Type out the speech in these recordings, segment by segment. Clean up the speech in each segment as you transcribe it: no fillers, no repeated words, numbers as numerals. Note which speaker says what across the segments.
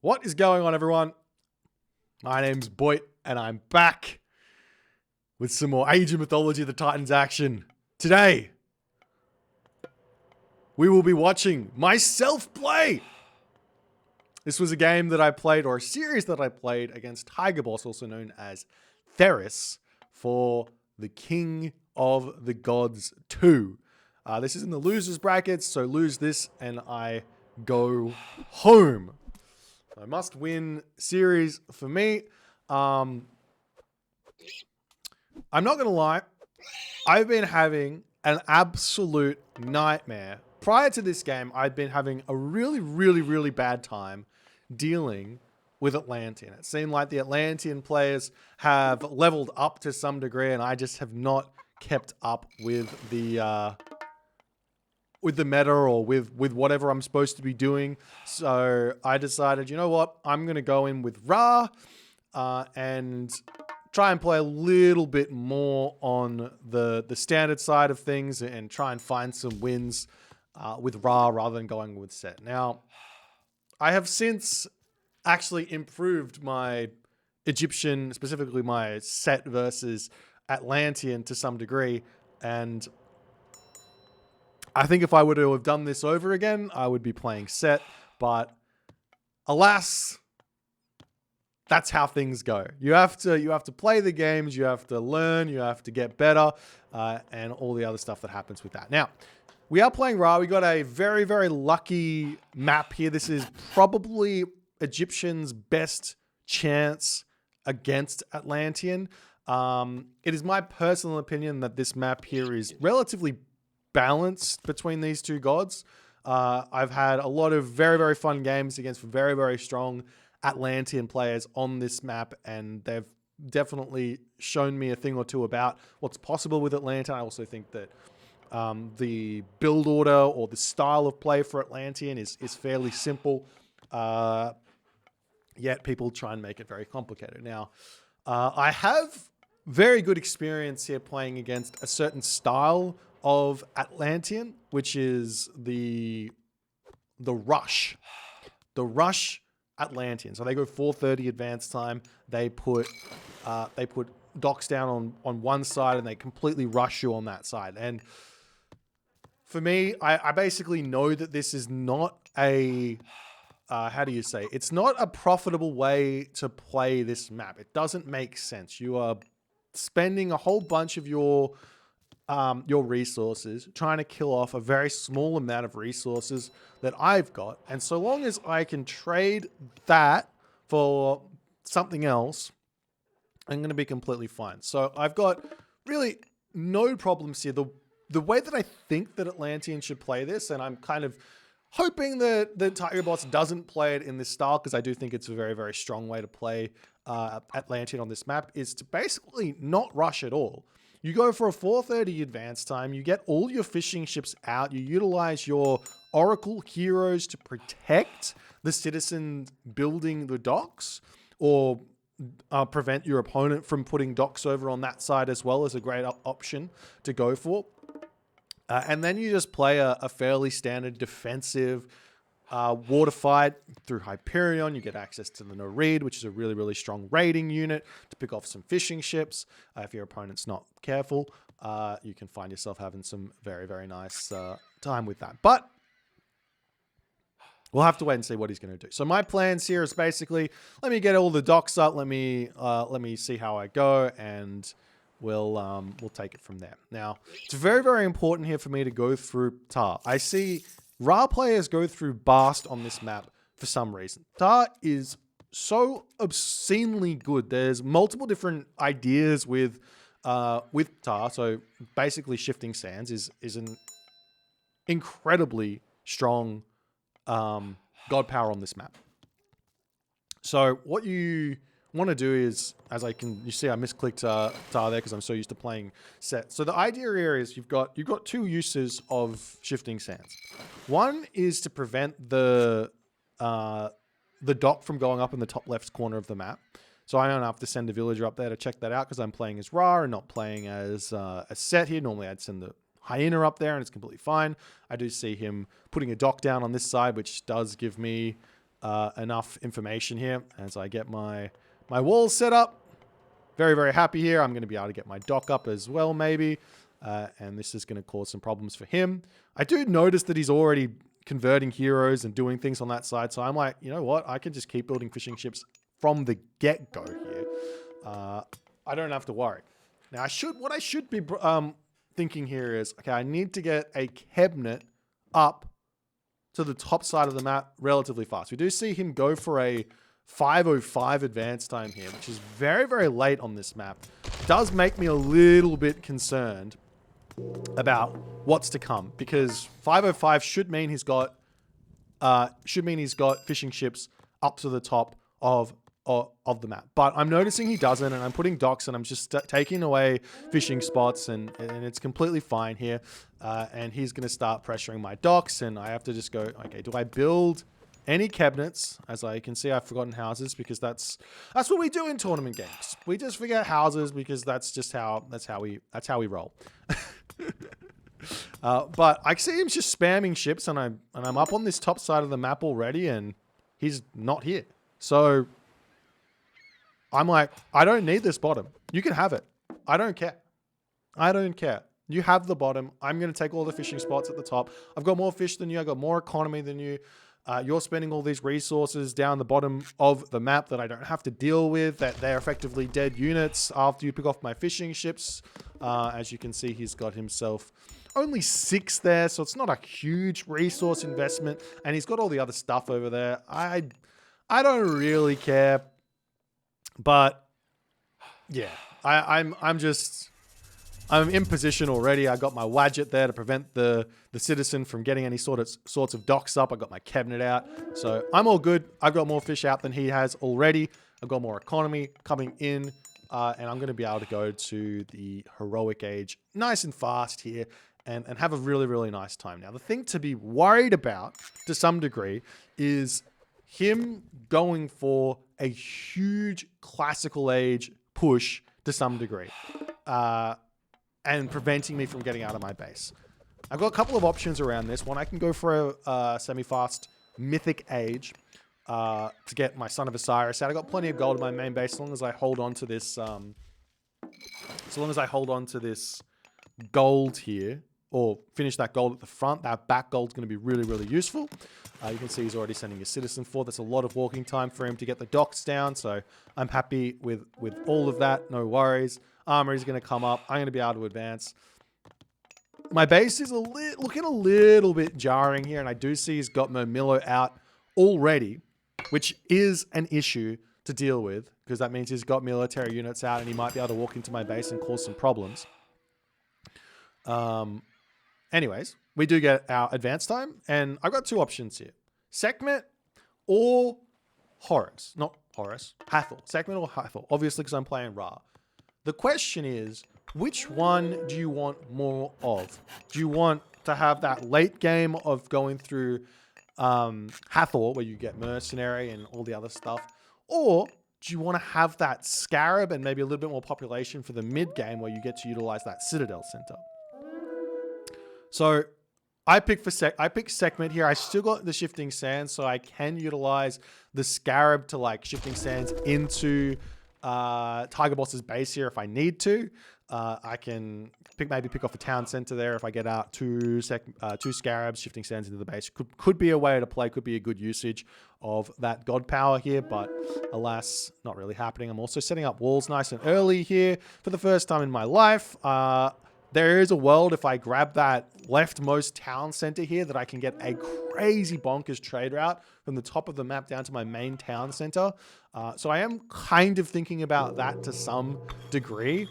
Speaker 1: What is going on, everyone? My name's Boit, and I'm back with some more Age of Mythology of the Titans action. Today, we will be watching myself play. This was a game that I played, or a series that I played against Tigerboss, also known as Theris, for the King of the Gods 2. This is in the losers brackets, so lose this and I go home. So must win series for me. I'm not going to lie. I've been having an absolute nightmare. Prior to this game, I'd been having a really bad time dealing with Atlantean. It seemed like the Atlantean players have leveled up to some degree, and I just have not kept up with the meta or with whatever I'm supposed to be doing. So I decided, you know what? I'm going to go in with Ra and try and play a little bit more on the standard side of things and try and find some wins with Ra rather than going with Set. Now, I have since actually improved my Egyptian, specifically my Set versus Atlantean to some degree, and I think if I were to have done this over again, I would be playing Set, but alas, that's how things go. You have to play the games, you have to learn, you have to get better, and all the other stuff that happens with that. Now, we are playing Ra. We got a very lucky map here. This is probably Egyptian's best chance against Atlantean. It is my personal opinion that this map here is relatively balanced between these two gods. I've had a lot of very fun games against very strong Atlantean players on this map, and they've definitely shown me a thing or two about what's possible with Atlantean. I also think that the build order or the style of play for Atlantean is fairly simple, yet people try and make it very complicated. Now, I have very good experience here playing against a certain style of Atlantean, which is the rush. The rush Atlantean. So they go 4:30 advance time. They put docks down on one side and they completely rush you on that side. And for me, I basically know that this is not a how do you say? It's not a profitable way to play this map. It doesn't make sense. You are spending a whole bunch of your resources trying to kill off a very small amount of resources that I've got. And so long as I can trade that for something else, I'm going to be completely fine. So I've got really no problems here. The way that I think that Atlantean should play this, and I'm kind of hoping that Tigerboss doesn't play it in this style, because I do think it's a very strong way to play Atlantean on this map, is to basically not rush at all. You go for a 4:30 advance time, you get all your fishing ships out, you utilize your Oracle heroes to protect the citizens building the docks, or prevent your opponent from putting docks over on that side as well, as a great option to go for. And then you just play a fairly standard defensive water fight through Hyperion. You get access to the Nereid, which is a really strong raiding unit to pick off some fishing ships. If your opponent's not careful, you can find yourself having some very nice time with that. But we'll have to wait and see what he's going to do. So my plans here is basically, let me get all the docks up. Let me see how I go, and we'll take it from there. Now, it's very important here for me to go through Tar. I see Ra players go through Bast on this map for some reason. Tar is so obscenely good. There's multiple different ideas with Tar. So basically, Shifting Sands is an incredibly strong god power on this map. So what you want to do is, you see I misclicked Tar there because I'm so used to playing Set. So the idea here is you've got two uses of Shifting Sands. One is to prevent the dock from going up in the top left corner of the map. So I don't have to send a villager up there to check that out, because I'm playing as Ra and not playing as a Set here. Normally I'd send the Hyena up there and it's completely fine. I do see him putting a dock down on this side, which does give me enough information here as I get my walls set up. Very, very happy here. I'm going to be able to get my dock up as well, maybe. And this is going to cause some problems for him. I do notice that he's already converting heroes and doing things on that side. So I'm like, you know what? I can just keep building fishing ships from the get-go here. I don't have to worry. Now, what I should be thinking here is, okay, I need to get a cabinet up to the top side of the map relatively fast. We do see him go for a 5:05 advance time here, which is very, very late on this map. Does make me a little bit concerned about what's to come, because 5:05 should mean he's got fishing ships up to the top of the map. But I'm noticing he doesn't, and I'm putting docks, and I'm just taking away fishing spots, and it's completely fine here. And he's going to start pressuring my docks, and I have to just go, okay, do I build any cabinets? As I can see, I've forgotten houses, because that's what we do in tournament games. We just forget houses because that's how we roll. But I see him just spamming ships, and I'm up on this top side of the map already, and he's not here. So I'm like, I don't need this bottom. You can have it. I don't care. I don't care. You have the bottom. I'm going to take all the fishing spots at the top. I've got more fish than you. I've got more economy than you. You're spending all these resources down the bottom of the map that I don't have to deal with, that they're effectively dead units after you pick off my fishing ships. As you can see, he's got himself only 6 there, so it's not a huge resource investment. And he's got all the other stuff over there. I don't really care. But yeah, I'm in position already. I got my Wadget there to prevent the citizen from getting any sorts of docks up. I got my cabinet out, so I'm all good. I've got more fish out than he has already. I've got more economy coming in, and I'm going to be able to go to the heroic age nice and fast here and have a really, really nice time. Now, the thing to be worried about to some degree is him going for a huge classical age push to some degree, and preventing me from getting out of my base. I've got a couple of options around this. One, I can go for a semi-fast mythic age to get my Son of Osiris out. I've got plenty of gold in my main base as long as I hold on to this. Gold here, or finish that gold at the front. That back gold's going to be really, really useful. You can see he's already sending a citizen for. That's a lot of walking time for him to get the docks down. So I'm happy with all of that. No worries. Armor is going to come up. I'm going to be able to advance. My base is looking a little bit jarring here. And I do see he's got Momillo out already, which is an issue to deal with, because that means he's got military units out and he might be able to walk into my base and cause some problems. Anyways, we do get our advance time, and I've got 2 options here. Sekhmet or Horus. Not Horus, Hathor. Sekhmet or Hathor, obviously, because I'm playing Ra. The question is, which one do you want more of? Do you want to have that late game of going through Hathor, where you get Mercenary and all the other stuff? Or do you want to have that Scarab and maybe a little bit more population for the mid game, where you get to utilize that Citadel Center? So I pick Sekhmet here. I still got the Shifting Sands, so I can utilize the Scarab to like Shifting Sands into Tigerboss's base here if I need to. I can maybe pick off a town center there if I get out 2 Scarabs, Shifting Sands into the base. Could be a way to play, could be a good usage of that god power here, but alas, not really happening. I'm also setting up walls nice and early here for the first time in my life. There is a world if I grab that leftmost town center here that I can get a crazy bonkers trade route from the top of the map down to my main town center. So I am kind of thinking about that to some degree.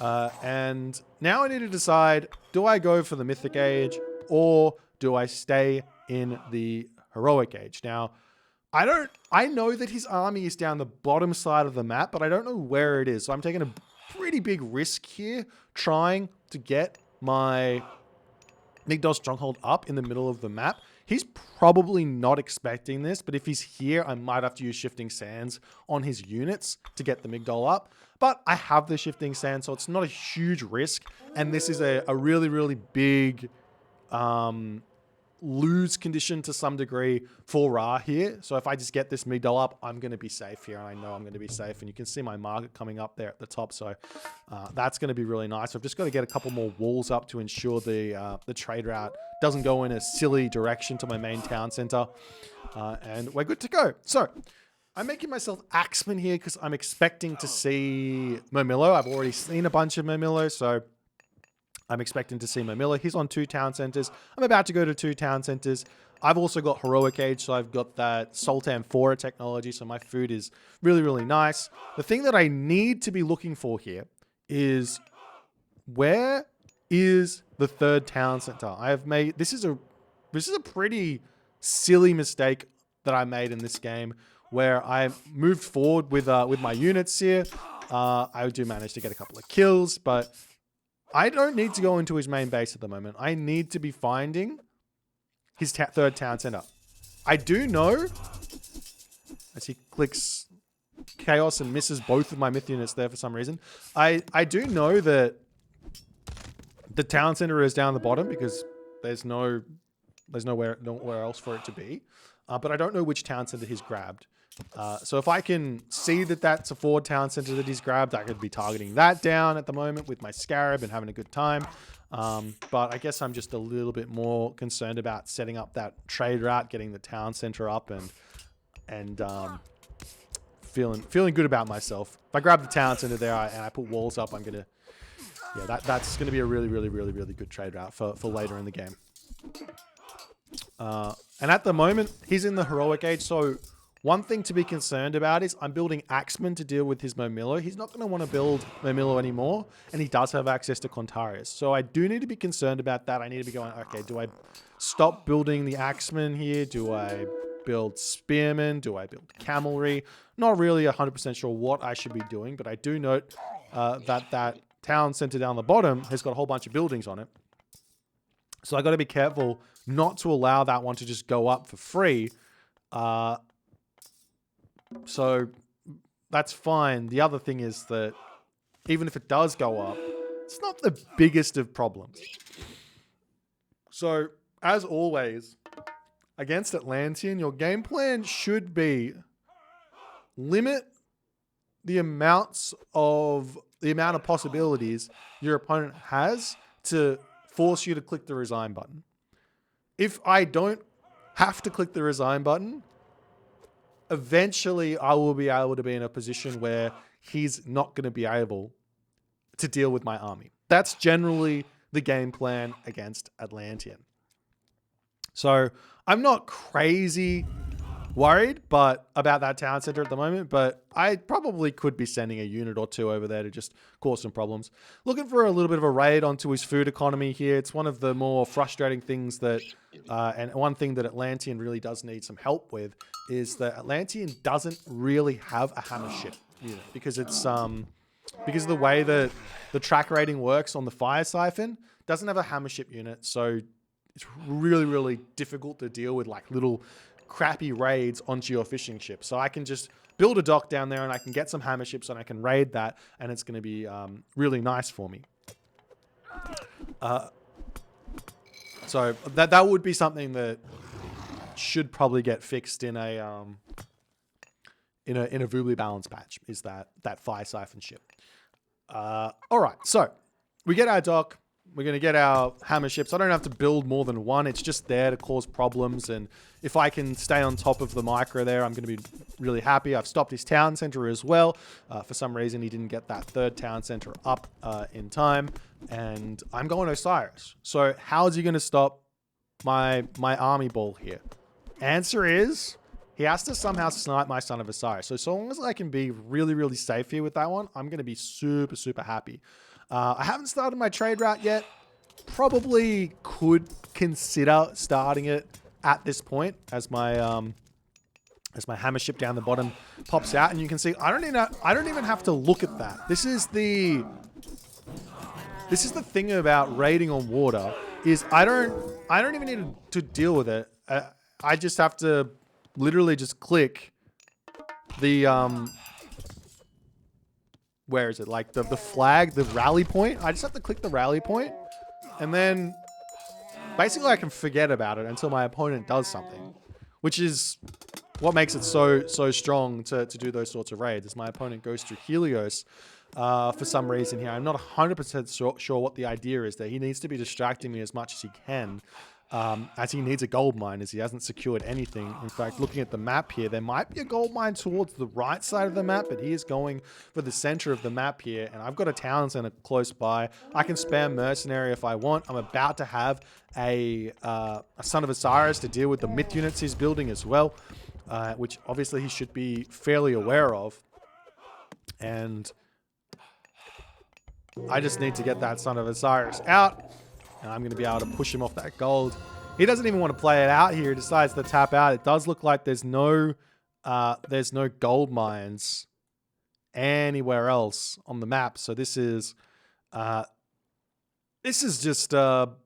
Speaker 1: And now I need to decide, do I go for the Mythic Age or do I stay in the Heroic Age? Now, I know that his army is down the bottom side of the map, but I don't know where it is. So I'm taking a pretty big risk here trying to get my Migdol Stronghold up in the middle of the map. He's probably not expecting this, but if he's here, I might have to use Shifting Sands on his units to get the Migdol up. But I have the Shifting Sands, so it's not a huge risk. And this is a really, really big lose condition to some degree for Ra here. So if I just get this migdol up, I'm going to be safe here, and I know I'm going to be safe. And you can see my market coming up there at the top, so that's going to be really nice. I've just got to get a couple more walls up to ensure the trade route doesn't go in a silly direction to my main town center, and we're good to go. So I'm making myself Axeman here because I'm expecting to see Momillo. I've already seen a bunch of Momillo, so I'm expecting to see Momillo. He's on 2 town centers. I'm about to go to 2 town centers. I've also got Heroic Age, so I've got that Sultan Fora technology, so my food is really, really nice. The thing that I need to be looking for here is, where is the 3rd town center? I have made, this is a pretty silly mistake that I made in this game, where I moved forward with my units here. I do manage to get a couple of kills, but I don't need to go into his main base at the moment. I need to be finding his 3rd town center. I do know, as he clicks Chaos and misses both of my myth units there for some reason, I do know that the town center is down the bottom because there's nowhere else for it to be. But I don't know which town center he's grabbed. So if I can see that that's a 4 town center that he's grabbed, I could be targeting that down at the moment with my Scarab and having a good time. But I guess I'm just a little bit more concerned about setting up that trade route, getting the town center up, and feeling good about myself. If I grab the town center there and I put walls up, I'm gonna, yeah, that's gonna be a really, really, really, really good trade route for later in the game. And at the moment, he's in the Heroic Age, so one thing to be concerned about is I'm building Axeman to deal with his Momillo. He's not going to want to build Momillo anymore, and he does have access to Contarius. So I do need to be concerned about that. I need to be going, okay, do I stop building the Axeman here? Do I build Spearmen? Do I build Camelry? Not really 100% sure what I should be doing, but I do note that town center down the bottom has got a whole bunch of buildings on it. So I got to be careful not to allow that one to just go up for free. So that's fine. The other thing is that even if it does go up, it's not the biggest of problems. So as always, against Atlantean, your game plan should be limit the amount of possibilities your opponent has to force you to click the resign button. If I don't have to click the resign button, eventually I will be able to be in a position where he's not going to be able to deal with my army. That's generally the game plan against Atlantean. So I'm not crazy worried about that town center at the moment, but I probably could be sending a unit or 2 over there to just cause some problems. Looking for a little bit of a raid onto his food economy here. It's one of the more frustrating things that, and one thing that Atlantean really does need some help with, is that Atlantean doesn't really have a hammer ship unit because it's because of the way that the track rating works on the fire siphon. Doesn't have a hammer ship unit, so it's really, really difficult to deal with like little crappy raids onto your fishing ship. So I can just build a dock down there and I can get some hammer ships and I can raid that, and it's going to be really nice for me. So that would be something that should probably get fixed in a Voobly balance patch, is that fire siphon ship. All right, so we get our dock. We're going to get our hammer ships. I don't have to build more than one. It's just there to cause problems. And if I can stay on top of the micro there, I'm going to be really happy. I've stopped his town center as well. For some reason, he didn't get that 3rd town center up in time. And I'm going Osiris. So how is he going to stop my army ball here? Answer is, he has to somehow snipe my Son of Osiris. So long as I can be really, really safe here with that one, I'm going to be super, super happy. I haven't started my trade route yet. Probably could consider starting it at this point as my hammer ship down the bottom pops out, and you can see I don't even have to look at that. This is the thing about raiding on water, is I don't even need to deal with it. I just have to literally just click the where is it? Like the flag, the rally point. I just have to click the rally point, and then basically I can forget about it until my opponent does something, which is what makes it so strong to do those sorts of raids. Is my opponent goes through Helios for some reason here. I'm not 100% sure what the idea is there. He needs to be distracting me as much as he can, as he needs a gold mine, as he hasn't secured anything. In fact, looking at the map here, there might be a gold mine towards the right side of the map, but he is going for the center of the map here, and I've got a town center close by. I can spam mercenary if I want. I'm about to have a Son of Osiris to deal with the myth units he's building as well, which obviously he should be fairly aware of. And I just need to get that Son of Osiris out, and I'm going to be able to push him off that gold. He doesn't even want to play it out here. He decides to tap out. It does look like there's no gold mines anywhere else on the map. So this is just I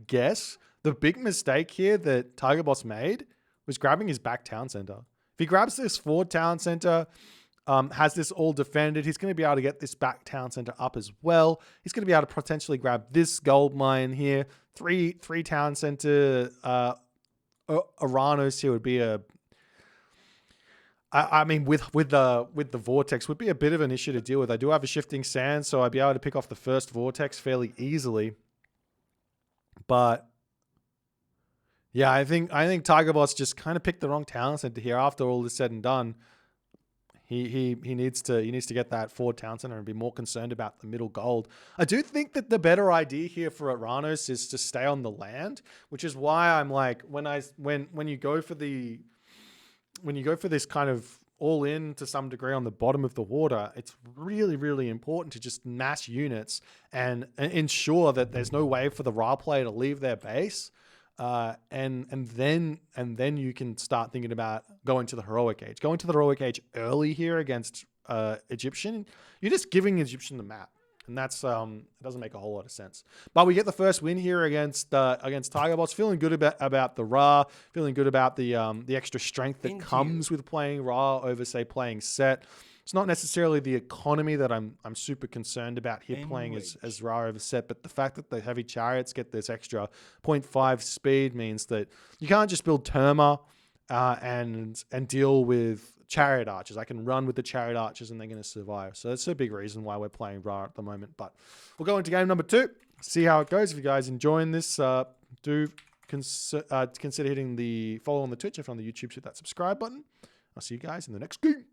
Speaker 1: guess the big mistake here that Tigerboss made was grabbing his back town center. If he grabs this forward town center, has this all defended, he's going to be able to get this back town center up as well. He's going to be able to potentially grab this gold mine here. Three town center Oranos here would be a... I mean, with the vortex would be a bit of an issue to deal with. I do have a shifting sand, so I'd be able to pick off the first vortex fairly easily. But yeah, I think Tigerboss just kind of picked the wrong town center here. After all is said and done, he needs to get that forward town center and be more concerned about the middle gold. I do think that the better idea here for Oranos is to stay on the land, which is why I'm like, when you go for this kind of all in to some degree on the bottom of the water, it's really, really important to just mass units and ensure that there's no way for the Ra player to leave their base. And then you can start thinking about going to the heroic age. Going to the heroic age early here against Egyptian, you're just giving Egyptian the map, and that's it doesn't make a whole lot of sense. But we get the first win here against Tigerboss. Feeling good about the Ra. Feeling good about the extra strength that comes with playing Ra over, say, playing Set. It's not necessarily the economy that I'm super concerned about here playing as Ra over Set, but the fact that the heavy chariots get this extra 0.5 speed means that you can't just build Terma and deal with chariot archers. I can run with the chariot archers and they're going to survive. So that's a big reason why we're playing Ra at the moment. But we'll go into game number 2, see how it goes. If you guys enjoying this, do consider hitting the follow on the Twitch. If you're on the YouTube, hit that subscribe button. I'll see you guys in the next game.